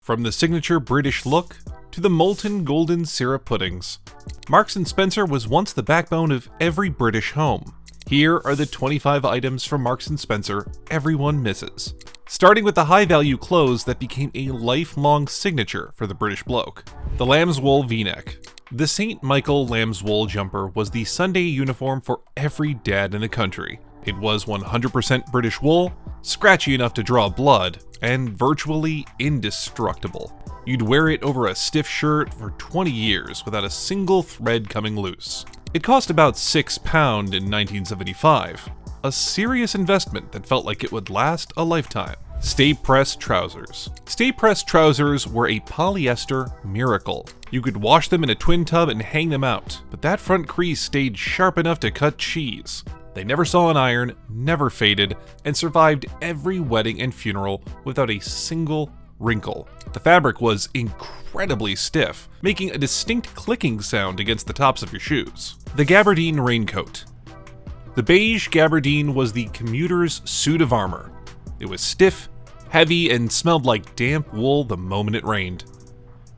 From the signature British look to the molten golden syrup puddings, Marks & Spencer was once the backbone of every British home. Here are the 25 items from Marks & Spencer everyone misses. Starting with the high-value clothes that became a lifelong signature for the British bloke. The Lambswool V-Neck. The St. Michael Lambswool jumper was the Sunday uniform for every dad in the country. It was 100% British wool, scratchy enough to draw blood, and virtually indestructible. You'd wear it over a stiff shirt for 20 years without a single thread coming loose. It cost about £6 in 1975, a serious investment that felt like it would last a lifetime. Stay pressed trousers. Stay pressed trousers were a polyester miracle. You could wash them in a twin tub and hang them out, but that front crease stayed sharp enough to cut cheese. They never saw an iron, never faded, and survived every wedding and funeral without a single wrinkle. The fabric was incredibly stiff, making a distinct clicking sound against the tops of your shoes. The gabardine raincoat. The beige gabardine was the commuter's suit of armor. It was stiff, heavy, and smelled like damp wool the moment it rained.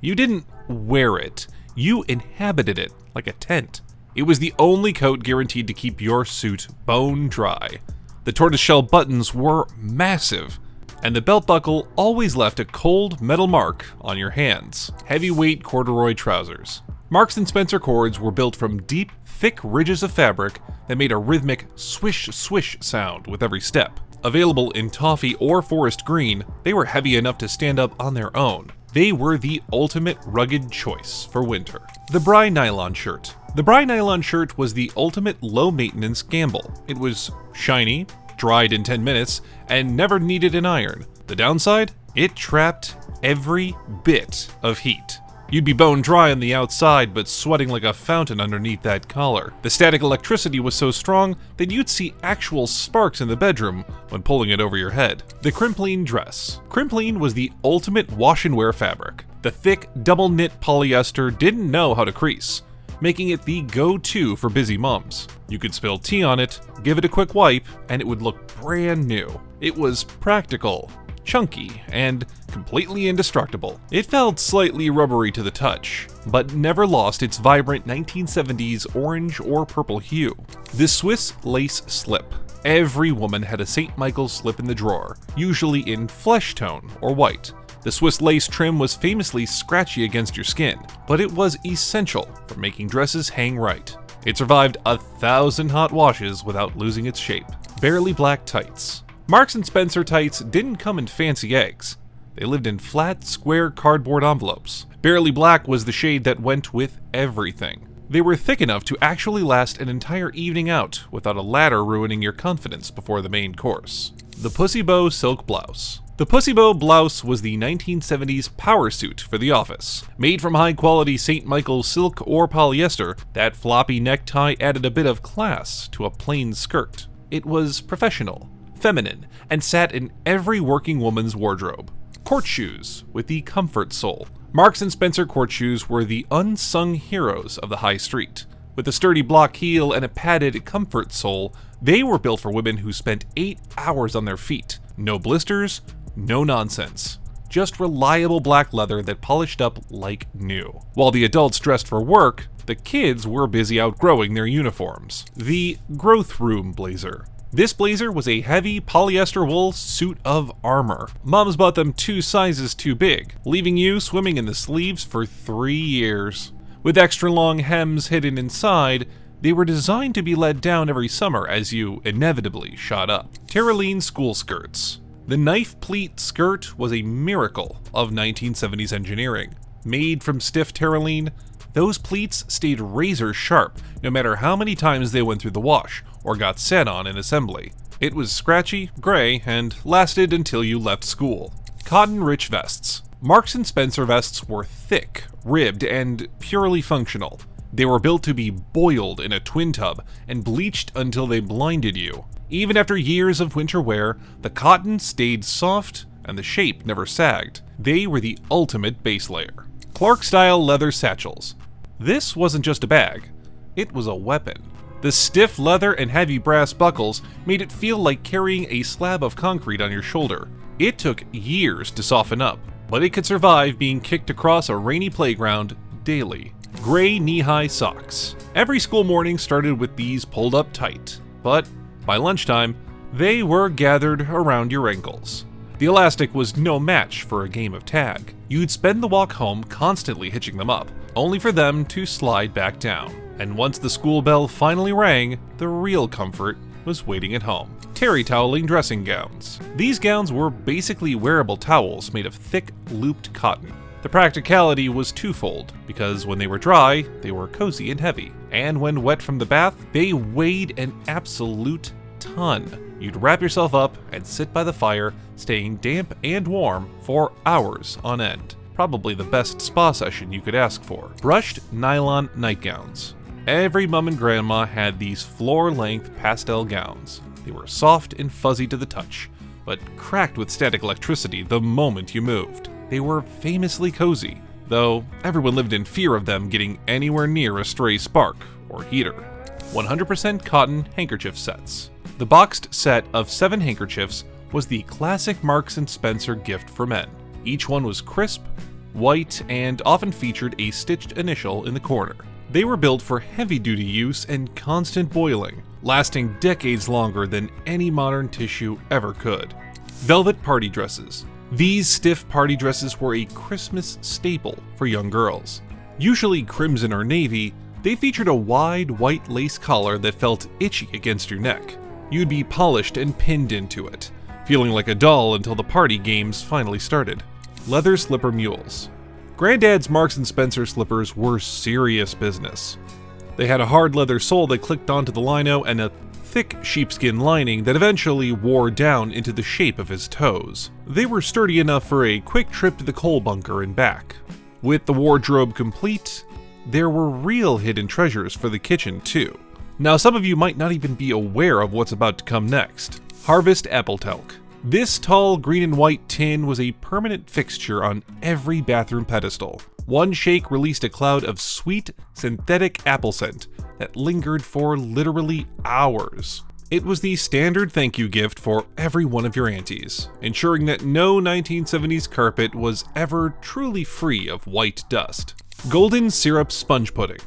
You didn't wear it, you inhabited it like a tent. It was the only coat guaranteed to keep your suit bone dry. The tortoiseshell buttons were massive, and the belt buckle always left a cold metal mark on your hands. Heavyweight corduroy trousers. Marks & Spencer cords were built from deep, thick ridges of fabric that made a rhythmic swish-swish sound with every step. Available in toffee or forest green, they were heavy enough to stand up on their own. They were the ultimate rugged choice for winter. The Bry nylon shirt. The Bry nylon shirt was the ultimate low-maintenance gamble. It was shiny, dried in 10 minutes, and never needed an iron. The downside? It trapped every bit of heat. You'd be bone dry on the outside, but sweating like a fountain underneath that collar. The static electricity was so strong that you'd see actual sparks in the bedroom when pulling it over your head. The Crimpline dress. Crimpline was the ultimate wash and wear fabric. The thick, double-knit polyester didn't know how to crease, making it the go-to for busy moms. You could spill tea on it, give it a quick wipe, and it would look brand new. It was practical, chunky, and completely indestructible. It felt slightly rubbery to the touch, but never lost its vibrant 1970s orange or purple hue. The Swiss lace slip. Every woman had a St. Michael's slip in the drawer, usually in flesh tone or white. The Swiss lace trim was famously scratchy against your skin, but it was essential for making dresses hang right. It survived 1,000 hot washes without losing its shape. Barely black tights. Marks & Spencer tights didn't come in fancy eggs. They lived in flat, square cardboard envelopes. Barely black was the shade that went with everything. They were thick enough to actually last an entire evening out without a ladder ruining your confidence before the main course. The Pussy Bow silk blouse. The Pussy Bow blouse was the 1970s power suit for the office. Made from high-quality St. Michael's silk or polyester, that floppy necktie added a bit of class to a plain skirt. It was professional, feminine, and sat in every working woman's wardrobe. Court shoes with the comfort sole. Marks & Spencer court shoes were the unsung heroes of the high street. With a sturdy block heel and a padded comfort sole, they were built for women who spent 8 hours on their feet. No blisters, no nonsense. Just reliable black leather that polished up like new. While the adults dressed for work, the kids were busy outgrowing their uniforms. The growth room blazer. This blazer was a heavy polyester wool suit of armor. Moms bought them 2 sizes too big, leaving you swimming in the sleeves for 3 years. With extra long hems hidden inside, they were designed to be let down every summer as you inevitably shot up. Terraline school skirts. The knife pleat skirt was a miracle of 1970s engineering. Made from stiff terraline, those pleats stayed razor sharp no matter how many times they went through the wash or got sat on in assembly. It was scratchy, gray, and lasted until you left school. Cotton-rich vests. Marks & Spencer vests were thick, ribbed, and purely functional. They were built to be boiled in a twin tub and bleached until they blinded you. Even after years of winter wear, the cotton stayed soft and the shape never sagged. They were the ultimate base layer. Clark-style leather satchels. This wasn't just a bag, it was a weapon. The stiff leather and heavy brass buckles made it feel like carrying a slab of concrete on your shoulder. It took years to soften up, but it could survive being kicked across a rainy playground daily. Gray knee-high socks. Every school morning started with these pulled up tight, but by lunchtime, they were gathered around your ankles. The elastic was no match for a game of tag. You'd spend the walk home constantly hitching them up, only for them to slide back down. And once the school bell finally rang, the real comfort was waiting at home. Terry toweling dressing gowns. These gowns were basically wearable towels made of thick, looped cotton. The practicality was twofold, because when they were dry, they were cozy and heavy, and when wet from the bath, they weighed an absolute ton. You'd wrap yourself up and sit by the fire, staying damp and warm for hours on end. Probably the best spa session you could ask for. Brushed nylon nightgowns. Every mom and grandma had these floor-length pastel gowns. They were soft and fuzzy to the touch, but cracked with static electricity the moment you moved. They were famously cozy, though everyone lived in fear of them getting anywhere near a stray spark or heater. 100% cotton handkerchief sets. The boxed set of 7 handkerchiefs was the classic Marks & Spencer gift for men. Each one was crisp, white, and often featured a stitched initial in the corner. They were built for heavy-duty use and constant boiling, lasting decades longer than any modern tissue ever could. Velvet party dresses. These stiff party dresses were a Christmas staple for young girls. Usually crimson or navy, they featured a wide white lace collar that felt itchy against your neck. You'd be polished and pinned into it, feeling like a doll until the party games finally started. Leather slipper mules. Granddad's Marks & Spencer slippers were serious business. They had a hard leather sole that clicked onto the lino and a thick sheepskin lining that eventually wore down into the shape of his toes. They were sturdy enough for a quick trip to the coal bunker and back. With the wardrobe complete, there were real hidden treasures for the kitchen too. Now some of you might not even be aware of what's about to come next. Harvest apple talc. This tall green and white tin was a permanent fixture on every bathroom pedestal. One shake released a cloud of sweet, synthetic apple scent that lingered for literally hours. It was the standard thank you gift for every one of your aunties, ensuring that no 1970s carpet was ever truly free of white dust. Golden syrup sponge pudding.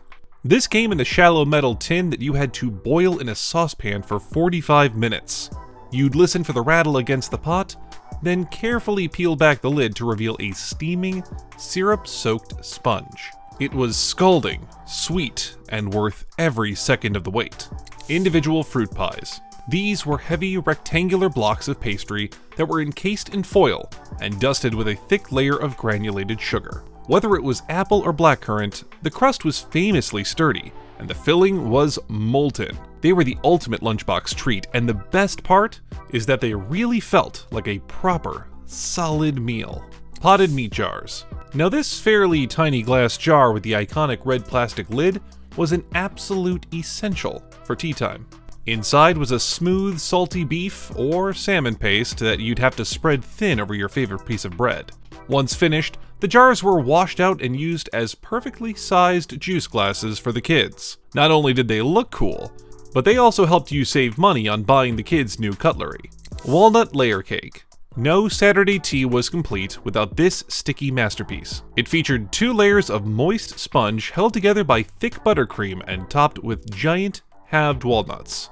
This came in a shallow metal tin that you had to boil in a saucepan for 45 minutes. You'd listen for the rattle against the pot, then carefully peel back the lid to reveal a steaming, syrup-soaked sponge. It was scalding, sweet, and worth every second of the wait. Individual fruit pies. These were heavy, rectangular blocks of pastry that were encased in foil and dusted with a thick layer of granulated sugar. Whether it was apple or blackcurrant, the crust was famously sturdy, and the filling was molten. They were the ultimate lunchbox treat, and the best part is that they really felt like a proper, solid meal. Potted meat jars. Now this fairly tiny glass jar with the iconic red plastic lid was an absolute essential for tea time. Inside was a smooth, salty beef or salmon paste that you'd have to spread thin over your favorite piece of bread. Once finished, the jars were washed out and used as perfectly sized juice glasses for the kids. Not only did they look cool, but they also helped you save money on buying the kids new cutlery. Walnut layer cake. No Saturday tea was complete without this sticky masterpiece. It featured 2 layers of moist sponge held together by thick buttercream and topped with giant halved walnuts.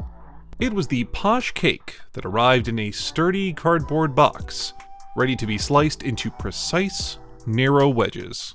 It was the posh cake that arrived in a sturdy cardboard box, ready to be sliced into precise, narrow wedges.